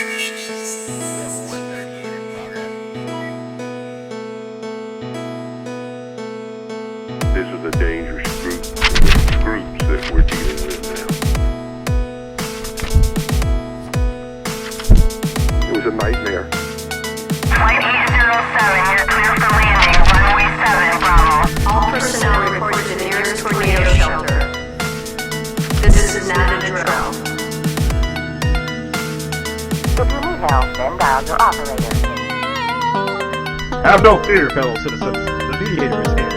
This is a dangerous groups that we're dealing with now. It was a nightmare. Flight 807, you're clear for landing. Runway 7, Bravo. All personnel report to the nearest tornado shelter. This is not a drill. If you need help, then dial your operator. Have no fear, fellow citizens. The Mediator is here.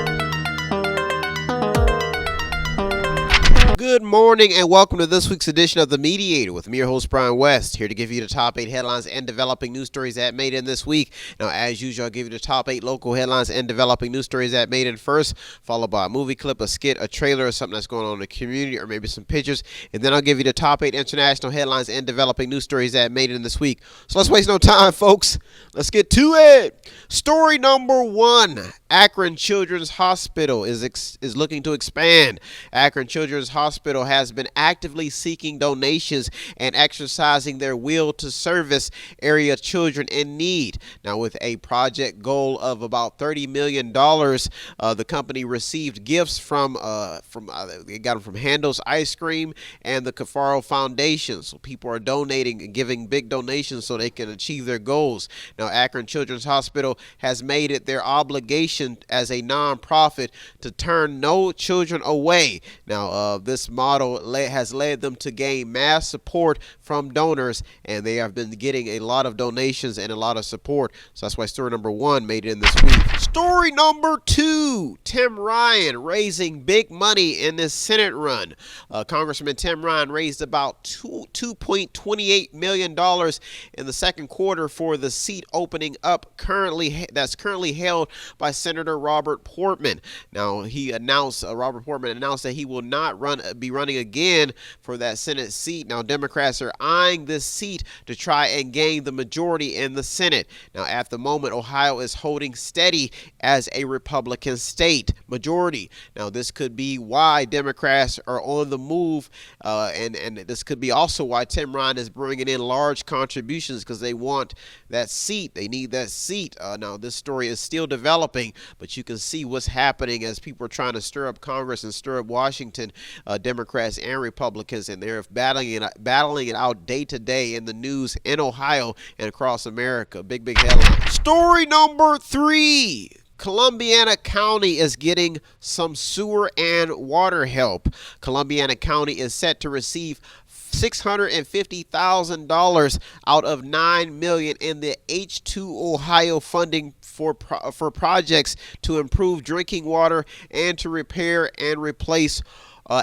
Good morning and welcome to this week's edition of The Mediator with me, your host, Brian West, here to give you the top 8 headlines and developing news stories that made in this week. Now, as usual, I'll give you the top 8 local headlines and developing news stories that made in first, followed by a movie clip, a skit, a trailer, or something that's going on in the community, or maybe some pictures. And then I'll give you the top 8 international headlines and developing news stories that made in this week. So let's waste no time, folks. Let's get to it. Story number 1. Akron Children's Hospital is looking to expand. Akron Children's Hospital has been actively seeking donations and exercising their will to service area children in need. Now, with a project goal of about $30 million, the company received gifts from they got them from Handel's Ice Cream and the Cafaro Foundation. So people are donating and giving big donations so they can achieve their goals. Now, Akron Children's Hospital has made it their obligation as a nonprofit to turn no children away. Now, this model has led them to gain mass support from donors, and they have been getting a lot of donations and a lot of support. So that's why story number 1 made it in this week. Story number 2, Tim Ryan raising big money in this Senate run. Congressman Tim Ryan raised about $2.28 million in the second quarter for the seat opening up that's currently held by Senator Robert Portman. Now, Robert Portman announced that he will not be running again for that Senate seat. Now, Democrats are eyeing this seat to try and gain the majority in the Senate. Now, at the moment, Ohio is holding steady as a Republican state majority. Now, this could be why Democrats are on the move, and this could be also why Tim Ryan is bringing in large contributions, because they want that seat. They need that seat. Now, this story is still developing, but you can see what's happening as people are trying to stir up Congress and stir up Washington, Democrats and Republicans, and they're battling it out day to day in the news in Ohio and across America. Big headline. Story number 3. Columbiana County is getting some sewer and water help. Columbiana County is set to receive $650,000 out of $9 million in the H2 Ohio funding for projects to improve drinking water and to repair and replace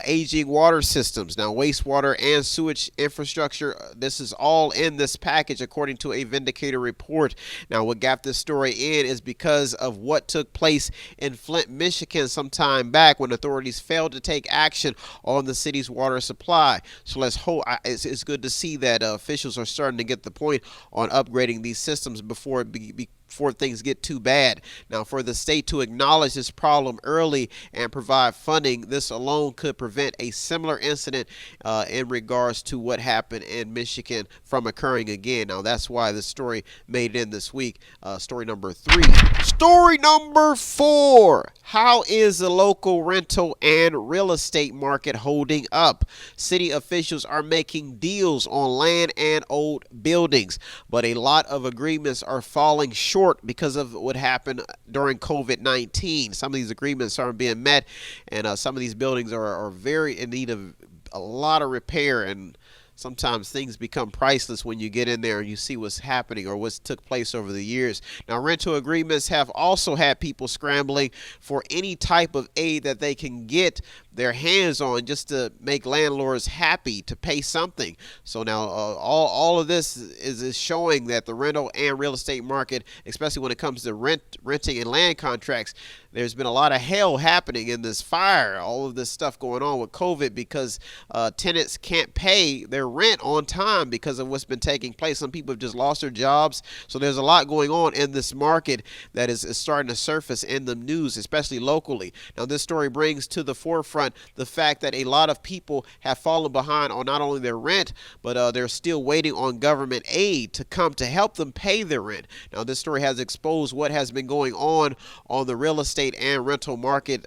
aging water systems. Now, wastewater and sewage infrastructure, this is all in this package according to a Vindicator report. Now, what got this story in is because of what took place in Flint, Michigan some time back when authorities failed to take action on the city's water supply. So let's hope, it's good to see that officials are starting to get the point on upgrading these systems before things get too bad. Now, for the state to acknowledge this problem early and provide funding, this alone could prevent a similar incident in regards to what happened in Michigan from occurring again. Now, that's why this story made it in this week. Story number 3. Story number 4. How is the local rental and real estate market holding up? City officials are making deals on land and old buildings, but a lot of agreements are falling short because of what happened during COVID-19. Some of these agreements aren't being met, and some of these buildings are very in need of a lot of repair, and sometimes things become priceless when you get in there and you see what's happening or what's took place over the years. Now, rental agreements have also had people scrambling for any type of aid that they can get their hands on just to make landlords happy to pay something. So now all of this is showing that the rental and real estate market, especially when it comes to renting and land contracts, there's been a lot of hell happening in this fire, all of this stuff going on with COVID, because tenants can't pay their rent on time because of what's been taking place. Some people have just lost their jobs. So there's a lot going on in this market that is starting to surface in the news, especially locally. Now, this story brings to the forefront forefront the fact that a lot of people have fallen behind on not only their rent, but they're still waiting on government aid to come to help them pay their rent. Now, this story has exposed what has been going on the real estate and rental market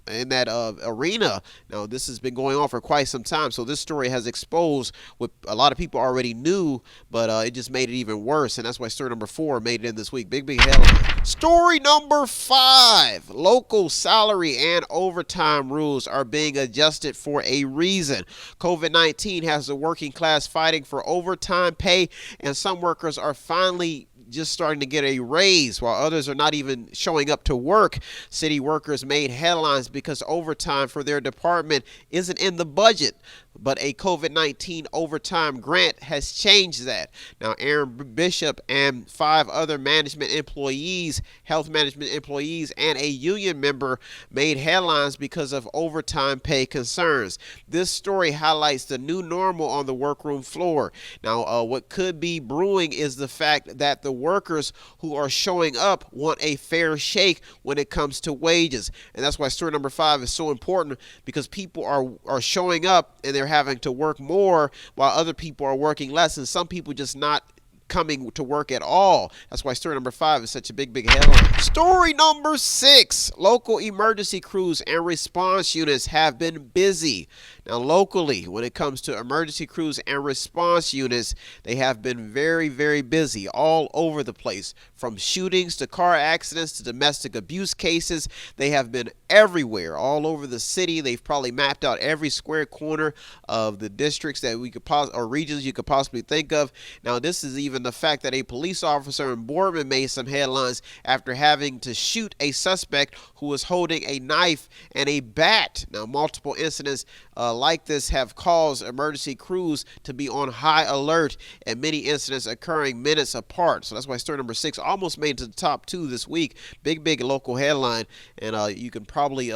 in that arena. Now, this has been going on for quite some time, so this story has exposed what a lot of people already knew, but it just made it even worse, and that's why story number 4 made it in this week. Big headline. Story number 5. Local salary and overtime rules are being adjusted for a reason. COVID-19 has the working class fighting for overtime pay, and some workers are finally just starting to get a raise while others are not even showing up to work. City workers made headlines because overtime for their department isn't in the budget, but a COVID-19 overtime grant has changed that. Now, Aaron Bishop and 5 other management employees, health management employees, and a union member made headlines because of overtime pay concerns. This story highlights the new normal on the workroom floor. Now, what could be brewing is the fact that the workers who are showing up want a fair shake when it comes to wages. And that's why story number 5 is so important, because people are showing up and they're having to work more while other people are working less, and some people just not coming to work at all. That's why story number 5 is such a big headline. Story number 6. Local emergency crews and response units have been busy. Now, locally, when it comes to emergency crews and response units, they have been very busy all over the place. From shootings to car accidents to domestic abuse cases, they have been everywhere, all over the city. They've probably mapped out every square corner of the districts that we could or regions you could possibly think of. Now, this is even the fact that a police officer in Boardman made some headlines after having to shoot a suspect who was holding a knife and a bat. Now, multiple incidents like this have caused emergency crews to be on high alert, and many incidents occurring minutes apart. So that's why story number 6 almost made it to the top 2 this week. Big local headline, and you can probably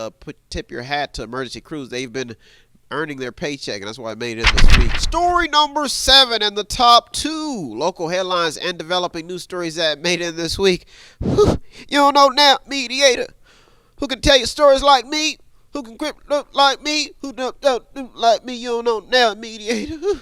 tip your hat to emergency crews. They've been earning their paycheck, and that's why I made it this week. Story number 7 in the top 2 local headlines and developing news stories that made it this week. Whew. You don't know now, Mediator. Who can tell you stories like me? Who can grip like me? Who don't like me? You don't know now, Mediator.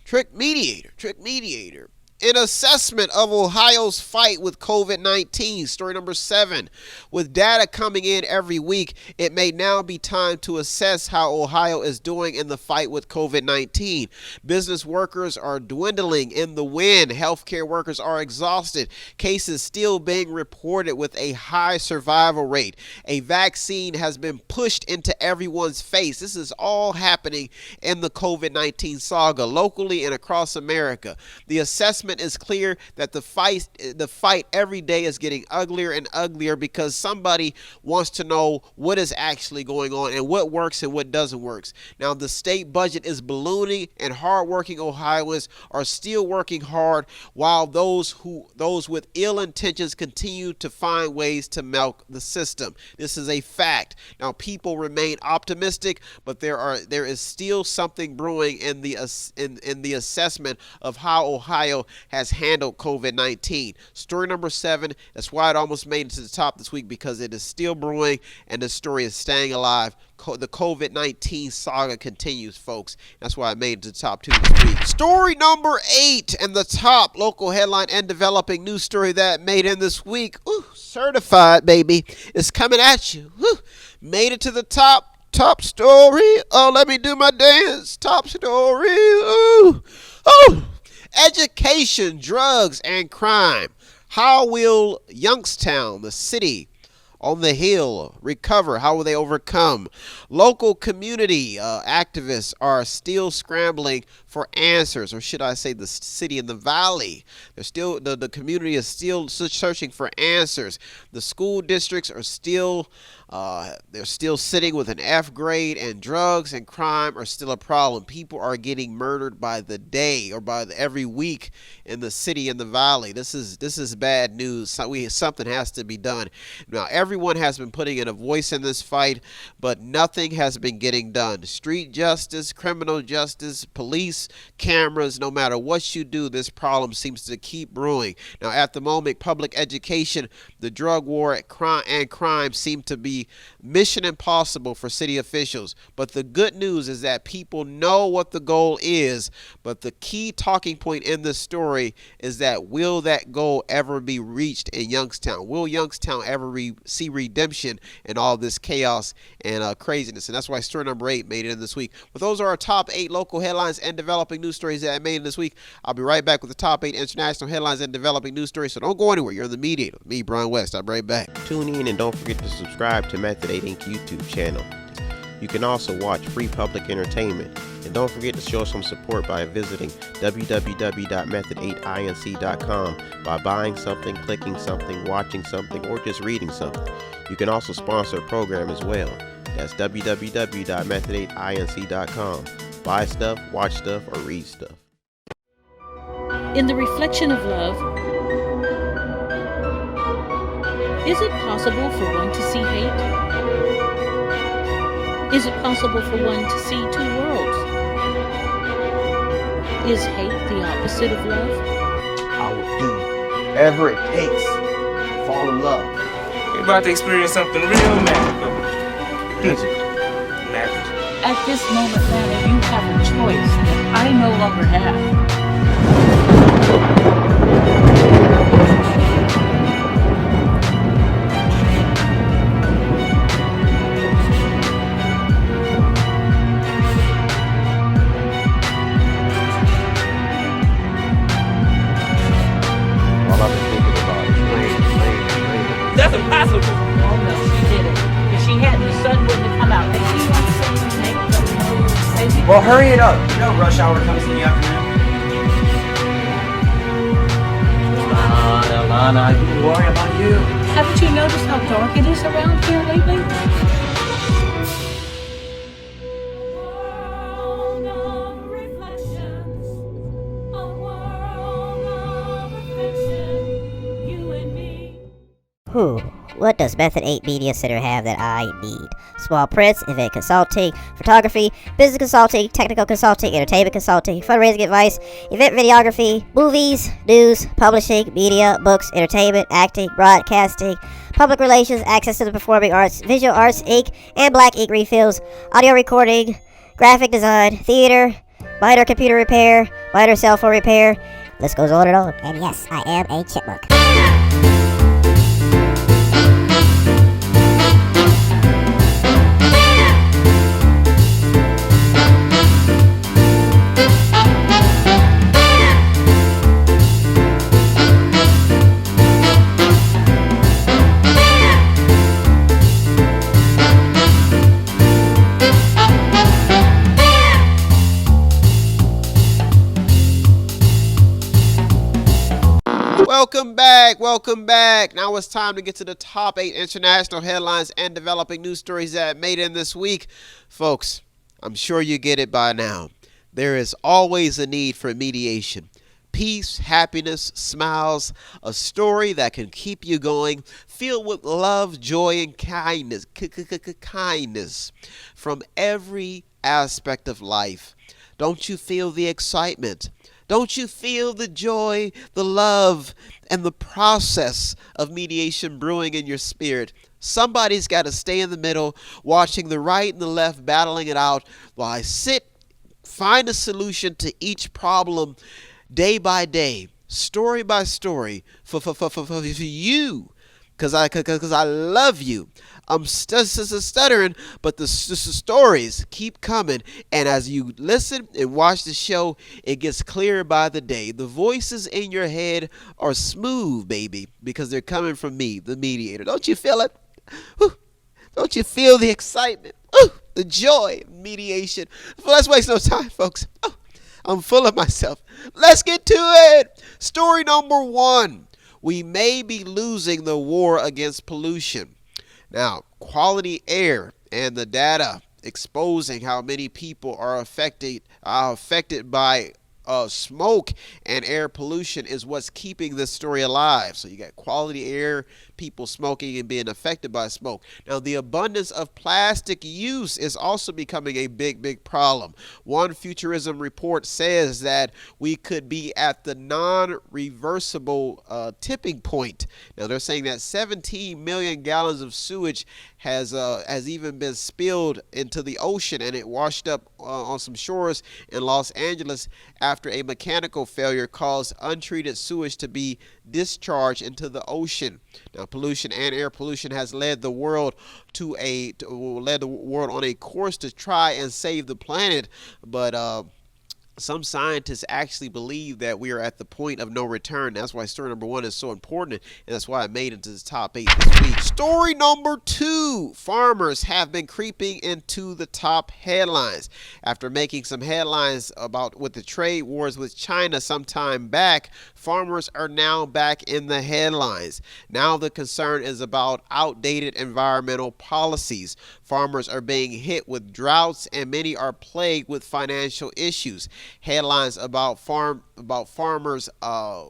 Trick Mediator. An assessment of Ohio's fight with COVID-19. Story number 7. With data coming in every week, it may now be time to assess how Ohio is doing in the fight with COVID-19. Business workers are dwindling in the wind. Healthcare workers are exhausted. Cases still being reported with a high survival rate. A vaccine has been pushed into everyone's face. This is all happening in the COVID-19 saga, locally and across America. The assessment is clear that the fight every day is getting uglier and uglier, because somebody wants to know what is actually going on and what works and what doesn't work. Now, the state budget is ballooning, and hardworking Ohioans are still working hard, while those with ill intentions continue to find ways to milk the system. This is a fact. Now, people remain optimistic, but there is still something brewing in the assessment of how Ohio has handled COVID-19. Story number 7, that's why it almost made it to the top this week, because it is still brewing and the story is staying alive. The COVID-19 saga continues, folks. That's why I made it to the top 2 this week. Story number 8 and the top local headline and developing news story that made in this week. Ooh, certified, baby. It's coming at you. Ooh, made it to the top. Top story. Oh, let me do my dance. Top story. Ooh. Oh. Education, drugs, and crime. How will Youngstown, the city on the hill, recover? How will they overcome? Local community activists are still scrambling for answers, or should I say the city and the valley. They're still the community is still searching for answers. The school districts are still they're still sitting with an F grade, and drugs and crime are still a problem. People are getting murdered by the day or every week in the city and the valley. This is bad news. Something has to be done. Now, every everyone has been putting in a voice in this fight, but nothing has been getting done. Street justice, criminal justice, police, cameras, no matter what you do, this problem seems to keep brewing. Now, at the moment, public education, the drug war, and crime seem to be mission impossible for city officials. But the good news is that people know what the goal is, but the key talking point in this story is that will that goal ever be reached in Youngstown? Will Youngstown ever see redemption in all this chaos and craziness? And that's why story number 8 made it in this week. But those are our top 8 local headlines and developing news stories that I made in this week. I'll be right back with the top 8 international headlines and developing news stories, so don't go anywhere. You're in the Mediator with me, Brian West. I'll be right back. Tune in and don't forget to subscribe to Method 8 Inc. YouTube channel. You can also watch free public entertainment. And don't forget to show some support by visiting www.method8inc.com by buying something, clicking something, watching something, or just reading something. You can also sponsor a program as well. That's www.method8inc.com. Buy stuff, watch stuff, or read stuff. In the reflection of love, is it possible for one to see hate? Is it possible for one to see two worlds? Is hate the opposite of love? I will do whatever it takes to fall in love. You're about to experience something real magical. Magic. At this moment, Nana, you have a choice that I no longer have. That's impossible. Oh no, she did it. If she hadn't, the sun wouldn't have come out. They keep on saying, make the move, say Well, hurry it up. You know rush hour comes in the afternoon. Lana, I can worry about you. Haven't you noticed how dark it is around here lately? What does Method 8 Media Center have that I need? Small prints, event consulting, photography, business consulting, technical consulting, entertainment consulting, fundraising advice, event videography, movies, news, publishing, media, books, entertainment, acting, broadcasting, public relations, access to the performing arts, visual arts, ink, and black ink refills, audio recording, graphic design, theater, minor computer repair, minor cell phone repair. List goes on and on. And yes, I am a chipmunk. Welcome back. Now it's time to get to the top 8 international headlines and developing news stories that made in this week. Folks, I'm sure you get it by now. There is always a need for mediation. Peace, happiness, smiles, a story that can keep you going, filled with love, joy, and kindness. Kindness from every aspect of life. Don't you feel the excitement? Don't you feel the joy, the love, and the process of mediation brewing in your spirit? Somebody's got to stay in the middle, watching the right and the left battling it out, while I sit, find a solution to each problem day by day, story by story, for you, because I love you. I'm stuttering, but the stories keep coming, and as you listen and watch the show, it gets clearer by the day. The voices in your head are smooth, baby, because they're coming from me, the mediator. Don't you feel it? Whew. Don't you feel the excitement? Ooh, the joy of mediation. Well, let's waste no time, folks. Oh, I'm full of myself. Let's get to it. Story number 1. We may be losing the war against pollution. Now, quality air and the data exposing how many people are affected by smoke and air pollution is what's keeping this story alive. So you got quality air, people smoking and being affected by smoke. Now, the abundance of plastic use is also becoming a big problem. One futurism report says that we could be at the non-reversible tipping point. Now, they're saying that 17 million gallons of sewage has even been spilled into the ocean, and it washed up on some shores in Los Angeles after a mechanical failure caused untreated sewage to be discharged into the ocean. Now, pollution and air pollution has led the world on a course to try and save the planet, but some scientists actually believe that we are at the point of no return. That's why story number 1 is so important, and that's why I made it to the top 8 this week. Story number 2. Farmers have been creeping into the top headlines. After making some headlines with the trade wars with China some time back, farmers are now back in the headlines. Now the concern is about outdated environmental policies. Farmers are being hit with droughts, and many are plagued with financial issues. Headlines about farmers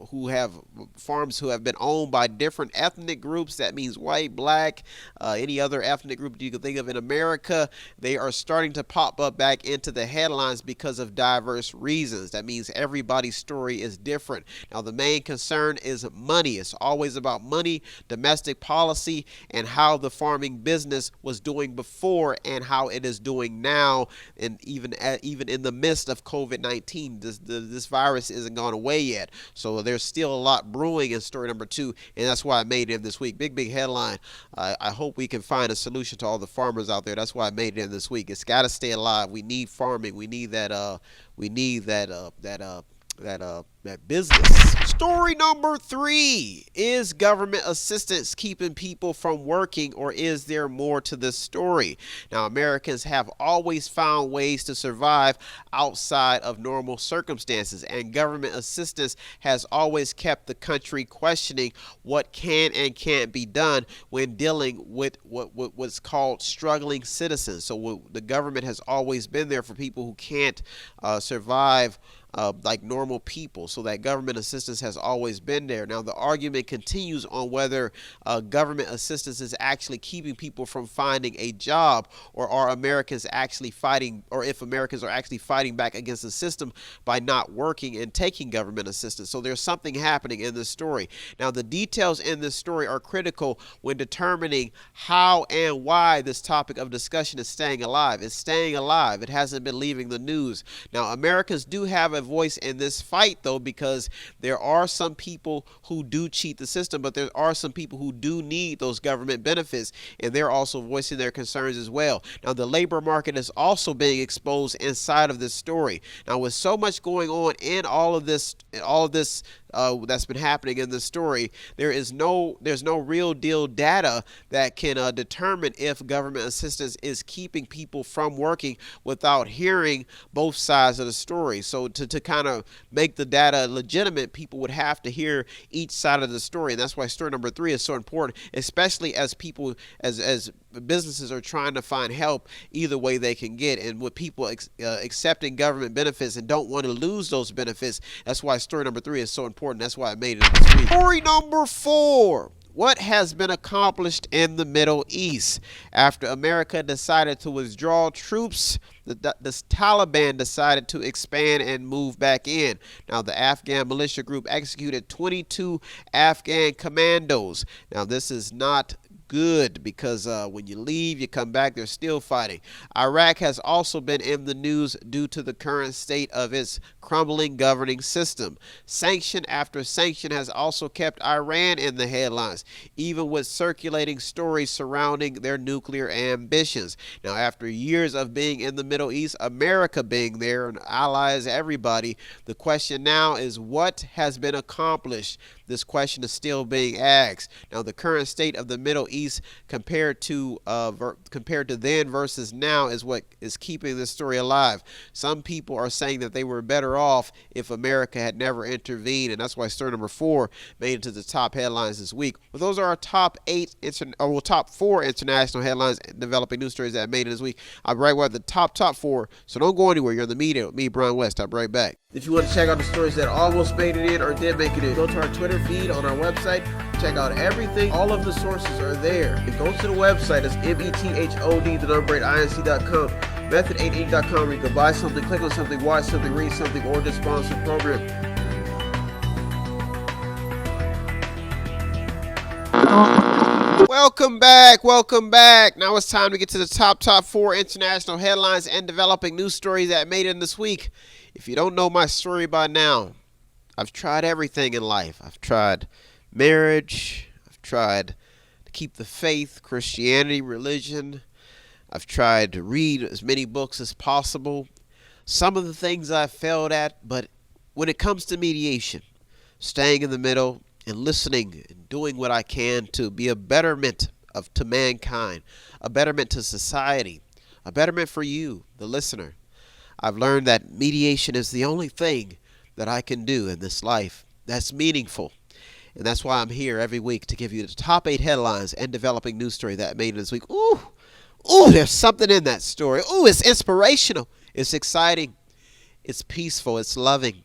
who have farms who have been owned by different ethnic groups. That means white, black, any other ethnic group you can think of in America. They are starting to pop up back into the headlines because of diverse reasons. That means everybody's story is different. Now, the main concern is money. It's always about money, domestic policy, and how the farming business was doing before and how it is doing now, and even in the midst of COVID-19, this virus isn't gone away yet. So there's still a lot brewing in story number 2, and that's why I made it in this week. Big headline. I hope we can find a solution to all the farmers out there. That's why I made it in this week. It's got to stay alive. We need farming. We need that. We need that business. Story number 3. Is government assistance keeping people from working, or is there more to this story? Now, Americans have always found ways to survive outside of normal circumstances, and government assistance has always kept the country questioning what can and can't be done when dealing with what's called struggling citizens. So the government has always been there for people who can't survive like normal people. So that government assistance has always been there. Now, the argument continues on whether government assistance is actually keeping people from finding a job, or are Americans actually fighting, or if Americans are actually fighting back against the system by not working and taking government assistance. So there's something happening in this story. Now, the details in this story are critical when determining how and why this topic of discussion is staying alive. It's staying alive. It hasn't been leaving the news. Now, Americans do have a voice in this fight, though, because there are some people who do cheat the system, but there are some people who do need those government benefits, and they're also voicing their concerns as well. Now, the labor market is also being exposed inside of this story. Now, with so much going on in all of this that's been happening in this story, there's no real deal data that can determine if government assistance is keeping people from working without hearing both sides of the story. So to kind of make the data legitimate, people would have to hear each side of the story, and that's why story number 3 is so important, especially as people as businesses are trying to find help either way they can get, and with people accepting government benefits and don't want to lose those benefits. That's why story number 3 is so important. That's why I made it this week. Story number 4. What has been accomplished in the Middle East? After America decided to withdraw troops, the Taliban decided to expand and move back in. Now, the Afghan militia group executed 22 Afghan commandos. Now, this is not good, because when you leave, you come back, they're still fighting. Iraq has also been in the news due to the current state of its crumbling governing system. Sanction after sanction has also kept Iran in the headlines, even with circulating stories surrounding their nuclear ambitions. Now, after years of being in the Middle East, America being there and allies, everybody, the question now is what has been accomplished. this question is still being asked. Now, the current state of the Middle East compared to then versus now is what is keeping this story alive. Some people are saying that they were better off if America had never intervened, and that's why story number 4 made it to the top headlines this week. Well, those are our top 4 international headlines and developing news stories that made it this week. I'll be right with the top 4, so don't go anywhere. You're on the media with me, Brian West. I'll be right back. If you want to check out the stories that almost made it in or did make it in, go to our Twitter feed on our website. Check out everything. All of the sources are there. And go to the website. It's method8inc.com, method8inc.com, where you can buy something, click on something, watch something, read something, or just sponsor a program. Welcome back. Now it's time to get to the top 4 international headlines and developing news stories that made it this week. If you don't know my story by now, I've tried everything in life. I've tried marriage. I've tried to keep the faith, Christianity, religion. I've tried to read as many books as possible. Some of the things I've failed at, but when it comes to mediation, staying in the middle and listening and doing what I can to be a betterment to mankind, a betterment to society, a betterment for you, the listener, I've learned that mediation is the only thing that I can do in this life that's meaningful. And that's why I'm here every week to give you the top 8 headlines and developing news story that made it this week. Ooh, there's something in that story. Ooh, it's inspirational. It's exciting. It's peaceful. It's loving.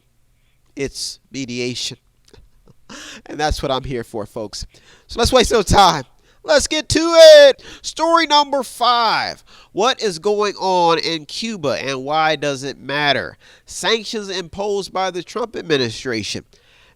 It's mediation. And that's what I'm here for, folks. So let's waste no time. Let's get to it. Story number 5. What is going on in Cuba and why does it matter? Sanctions imposed by the Trump administration.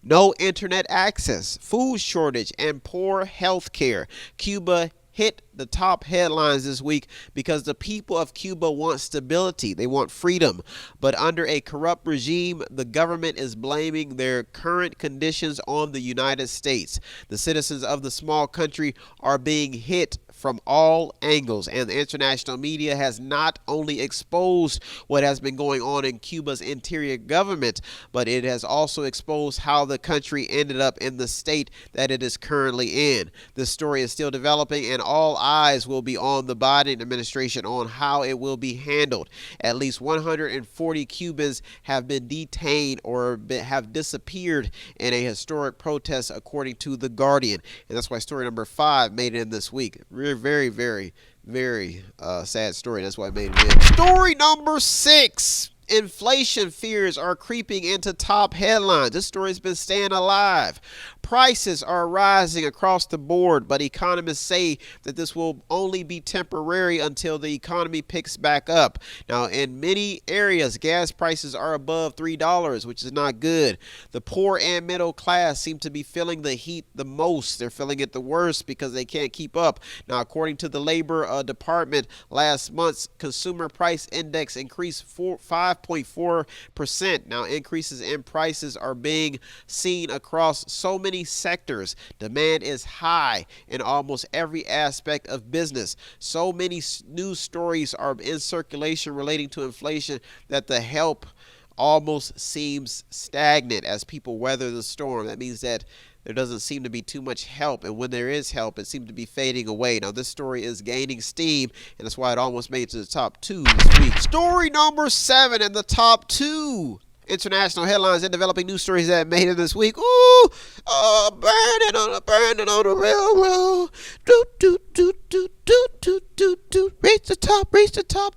No internet access, food shortage, and poor health care. Cuba hit the top headlines this week because the people of Cuba want stability. They want freedom. But under a corrupt regime, the government is blaming their current conditions on the United States. The citizens of the small country are being hit from all angles, and the international media has not only exposed what has been going on in Cuba's interior government, but it has also exposed how the country ended up in the state that it is currently in. This story is still developing, and all eyes will be on the Biden administration on how it will be handled. At least 140 Cubans have been detained or have disappeared in a historic protest, according to The Guardian. And that's why story number 5 made it in this week. Very, very, very sad story. That's why I made it in. Story number 6. Inflation fears are creeping into top headlines. This story's been staying alive. Prices are rising across the board, but economists say that this will only be temporary until the economy picks back up. Now, in many areas, gas prices are above $3, which is not good. The poor and middle class seem to be feeling the heat the most. They're feeling it the worst because they can't keep up. Now, according to the Labor Department, last month's consumer price index increased 5.4%. Now, increases in prices are being seen across so many sectors. Demand is high in almost every aspect of business. So many news stories are in circulation relating to inflation that the help almost seems stagnant as people weather the storm. That means that there doesn't seem to be too much help, and when there is help, it seems to be fading away. Now, this story is gaining steam, and that's why it almost made it to the top 2 this week. Story number 7 in the top 2 international headlines and developing news stories that made it this week. Ooh, burning on the railroad. Do do do do do do do do. Reach the top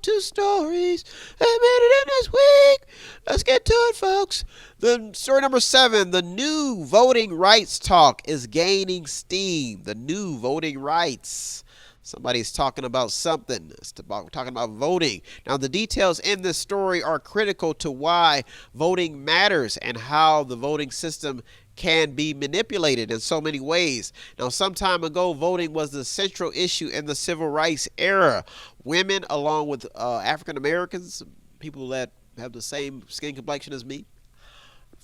2 stories that made it in this week. Let's get to it, folks. The story number 7, the new voting rights talk is gaining steam. The new voting rights. Somebody's talking about something. We're talking about voting. Now, the details in this story are critical to why voting matters and how the voting system can be manipulated in so many ways. Now, some time ago, voting was the central issue in the civil rights era. Women, along with African Americans, people that have the same skin complexion as me,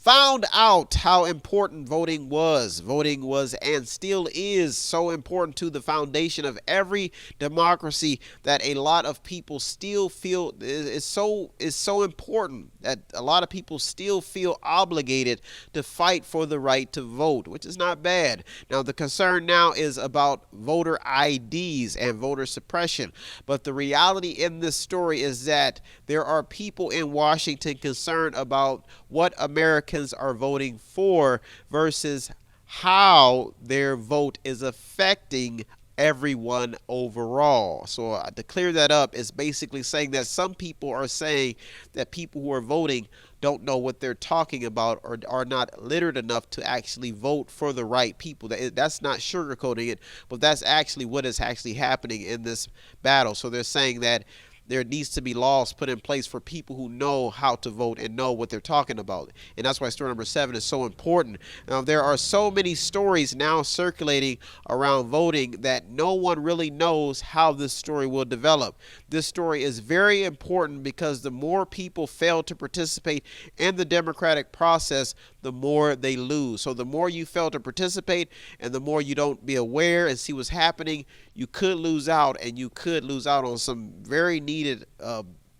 found out how important voting was. Voting was and still is so important to the foundation of every democracy that a lot of people still feel is so important that a lot of people still feel obligated to fight for the right to vote, which is not bad. Now, the concern now is about voter IDs and voter suppression. But the reality in this story is that there are people in Washington concerned about what Americans are voting for versus how their vote is affecting everyone overall. So to clear that up is basically saying that some people are saying that people who are voting don't know what they're talking about or are not literate enough to actually vote for the right people. That's not sugarcoating it, but that's actually what is actually happening in this battle. So they're saying that there needs to be laws put in place for people who know how to vote and know what they're talking about. And that's why story number 7 is so important. Now, there are so many stories now circulating around voting that no one really knows how this story will develop. This story is very important because the more people fail to participate in the democratic process, the more they lose. So the more you fail to participate and the more you don't be aware and see what's happening, you could lose out, and you could lose out on some very needed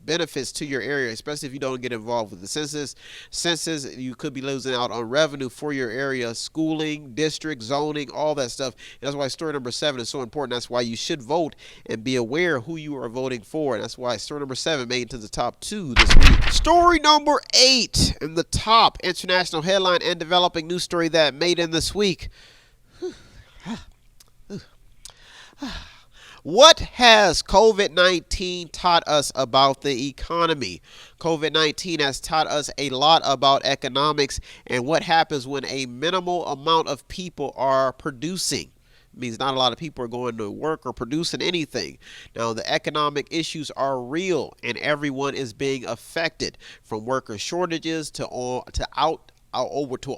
benefits to your area, especially if you don't get involved with the census. You could be losing out on revenue for your area, schooling, district, zoning, all that stuff. And that's why story number 7 is so important. That's why you should vote and be aware who you are voting for. And that's why story number 7 made it to the top 2 this week. Story number 8 in the top international headline and developing news story that made in this week. What has COVID-19 taught us about the economy? COVID-19 has taught us a lot about economics and what happens when a minimal amount of people are producing. It means not a lot of people are going to work or producing anything. Now, the economic issues are real and everyone is being affected, from worker shortages to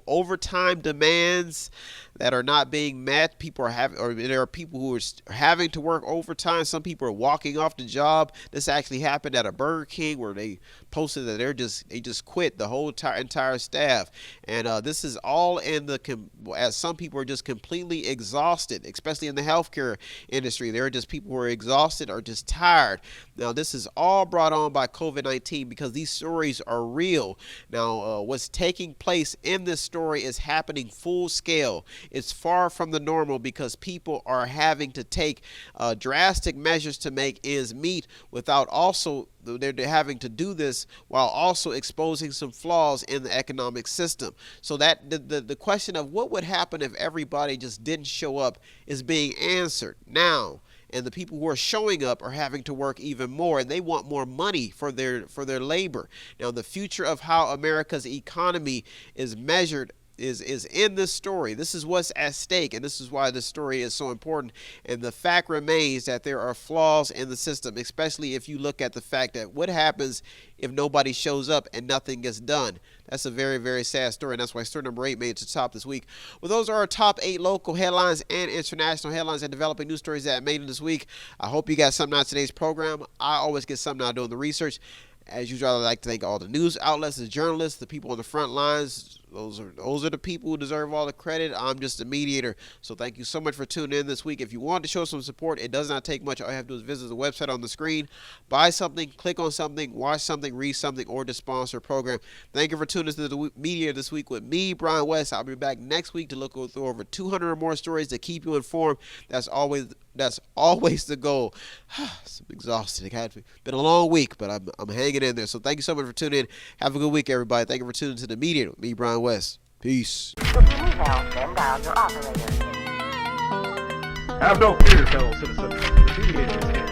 overtime demands that are not being met. People are having, or there are people who are having to work overtime. Some people are walking off the job. This actually happened at a Burger King where they posted that they just quit the whole entire staff. And this is all in as some people are just completely exhausted, especially in the healthcare industry. There are just people who are exhausted or just tired. Now, this is all brought on by COVID-19 because these stories are real. Now, what's taking place in this story is happening full scale. It's far from the normal because people are having to take drastic measures to make ends meet without also they're having to do this while also exposing some flaws in the economic system. So that the question of what would happen if everybody just didn't show up is being answered now. And the people who are showing up are having to work even more, and they want more money for their labor. Now, the future of how America's economy is measured is in this story. This is what's at stake, and this is why this story is so important. And the fact remains that there are flaws in the system, especially if you look at the fact that what happens if nobody shows up and nothing gets done. That's a very, very sad story, and that's why story number 8 made it to the top this week. Well, those are our top 8 local headlines and international headlines and developing news stories that made it this week. I hope you got something out of today's program. I always get something out of doing the research. As usual, I'd like to thank all the news outlets, the journalists, the people on the front lines. Those are the people who deserve all the credit. I'm just a mediator. So thank you so much for tuning in this week. If you want to show some support, it does not take much. All you have to do is visit the website on the screen, buy something, click on something, watch something, read something, or to sponsor a program. Thank you for tuning in to the Mediator this week with me, Brian West. I'll be back next week to look through over 200 or more stories to keep you informed. That's always the goal. I'm exhausted. It's been a long week, but I'm hanging in there. So thank you so much for tuning in. Have a good week, everybody. Thank you for tuning to the Mediator with me, Brian West. Peace. Have no fear, fellow citizens. The Mediator is here.